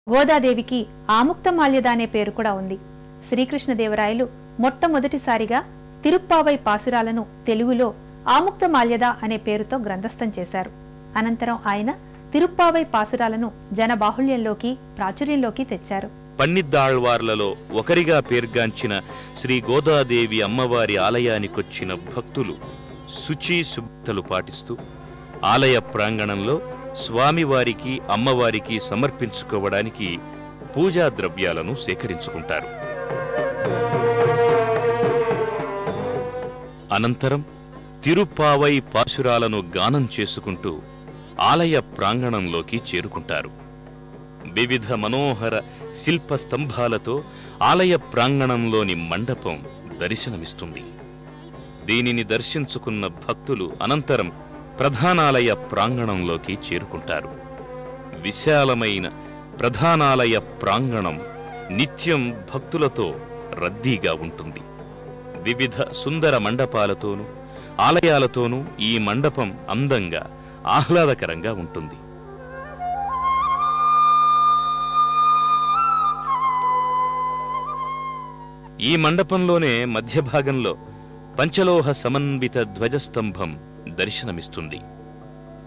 గోదాదేవికి ఆముక్తమాల్యద అనే పేరు కూడా ఉంది. శ్రీకృష్ణదేవరాయలు మొట్టమొదటిసారిగా తిరుప్పావై పాసురాలను తెలుగులో ఆముక్తమాల్యద అనే పేరుతో గ్రంథస్థం చేశారు. అనంతరం ఆయన తిరుప్పావై పాసురాలను జనబాహుళ్యంలోకి ప్రాచుర్యంలోకి తెచ్చారు. పన్నిద్దాళ్వార్లలో ఒకరిగా పేర్గాంచిన శ్రీ గోదాదేవి అమ్మవారి ఆలయానికొచ్చిన భక్తులు శుచి శుభ్రతలు పాటిస్తూ ఆలయ ప్రాంగణంలో స్వామివారికి అమ్మవారికి సమర్పించుకోవడానికి పూజా ద్రవ్యాలను సేకరించుకుంటారు. అనంతరం తిరుప్పావై పాశురాలను గానం చేసుకుంటూ ఆలయ ప్రాంగణంలోకి చేరుకుంటారు. వివిధ మనోహర శిల్ప స్తంభాలతో ఆలయ ప్రాంగణంలోని మండపం దర్శనమిస్తుంది. దీనిని దర్శించుకున్న భక్తులు అనంతరం ప్రధానాలయ ప్రాంగణంలోకి చేరుకుంటారు. విశాలమైన ప్రధానాలయ ప్రాంగణం నిత్యం భక్తులతో రద్దీగా ఉంటుంది. వివిధ సుందర మండపాలతోనూ ఆలయాలతోనూ ఈ మండపం అందంగా ఆహ్లాదకరంగా ఉంటుంది. ఈ మండపంలోనే మధ్యభాగంలో పంచలోహ సమన్విత ధ్వజస్తంభం దర్శనమిస్తుంది.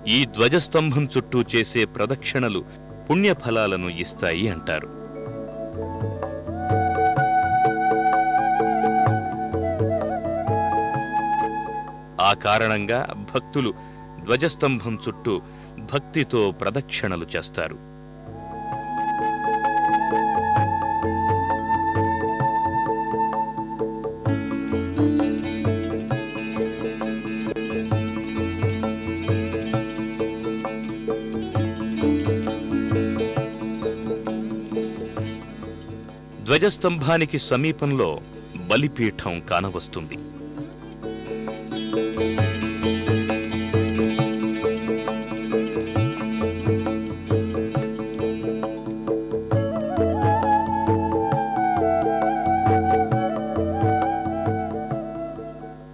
ఈ ధ్వజస్తంభం చుట్టూ చేసే ప్రదక్షిణలు పుణ్యఫలాలను ఇస్తాయి అంటారు. ఆ కారణంగా భక్తులు ధ్వజస్తంభం చుట్టూ భక్తితో ప్రదక్షిణలు చేస్తారు. ధ్వజస్తంభానికి సమీపంలో బలిపీఠం కానవస్తుంది.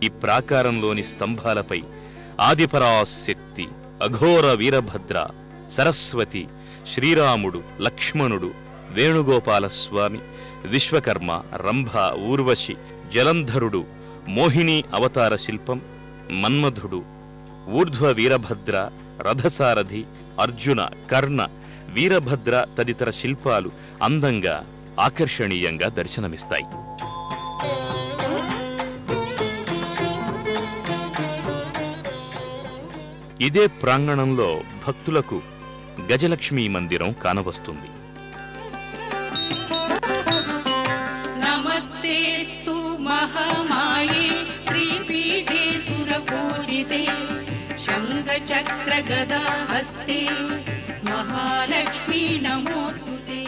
ఈ ప్రాకారంలోని స్తంభాలపై ఆదిపరాశక్తి, అఘోర వీరభద్ర, సరస్వతి, శ్రీరాముడు, లక్ష్మణుడు, వేణుగోపాలస్వామి, విశ్వకర్మ, రంభ, ఊర్వశి, జలంధరుడు, మోహిని అవతార శిల్పం, మన్మధుడు, ఊర్ధ్వ వీరభద్ర, రథసారథి, అర్జున, కర్ణ, వీరభద్ర తదితర శిల్పాలు అందంగా ఆకర్షణీయంగా దర్శనమిస్తాయి. ఇదే ప్రాంగణంలో భక్తులకు గజలక్ష్మీ మందిరం కానవస్తుంది. నమస్తేస్తు మహామాయే శ్రీపీఠే సురపూజితే శంఖచక్ర గదా హస్తే మహాలక్ష్మీ నమోస్తుతే.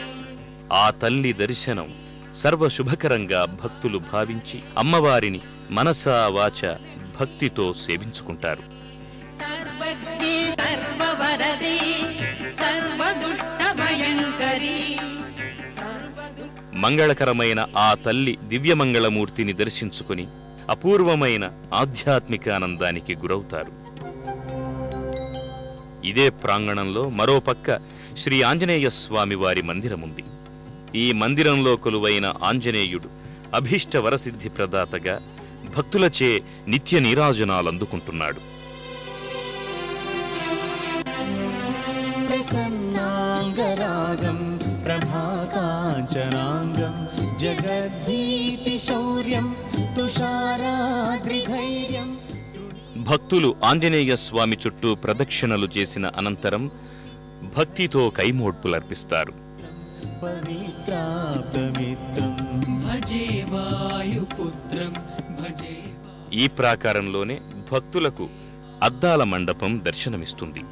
ఆ తల్లి దర్శనం సర్వశుభకరంగా భక్తులు భావించి అమ్మవారిని మనసా వాచ భక్తితో సేవించుకుంటారు. సర్వజ్ఞే సర్వవరదే సర్వదుష్ట భయంకరీ. మంగళకరమైన ఆ తల్లి దివ్యమంగళమూర్తిని దర్శించుకుని అపూర్వమైన ఆధ్యాత్మిక ఆనందానికి గురవుతారు. ఇదే ప్రాంగణంలో మరోపక్క శ్రీ ఆంజనేయ స్వామి వారి మందిరముంది. ఈ మందిరంలో కొలువైన ఆంజనేయుడు అభీష్ట వరసిద్ధి ప్రదాతగా భక్తులచే నిత్య నీరాజనాలందుకుంటున్నాడు. ప్రసన్నాంగరాగం ప్రభాకాంచనాంగం జగద్భీతి శౌర్యం తుషారాద్రిధైర్యం. భక్తులు ఆంజనేయ స్వామి చుట్టూ ప్రదక్షిణలు చేసిన అనంతరం భక్తితో కైమోడ్పులర్పిస్తారు. ఈ ప్రాకారంలోనే భక్తులకు అద్దాల మండపం దర్శనమిస్తుంది.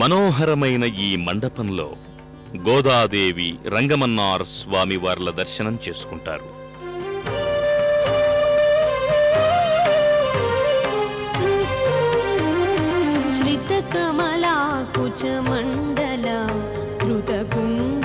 మనోహరమైన ఈ మండపంలో గోదాదేవి, రంగమన్నార్ స్వామి వార్ల దర్శనం చేసుకుంటారు. శ్రిత కమలా కుచ మండల ధృత కుండ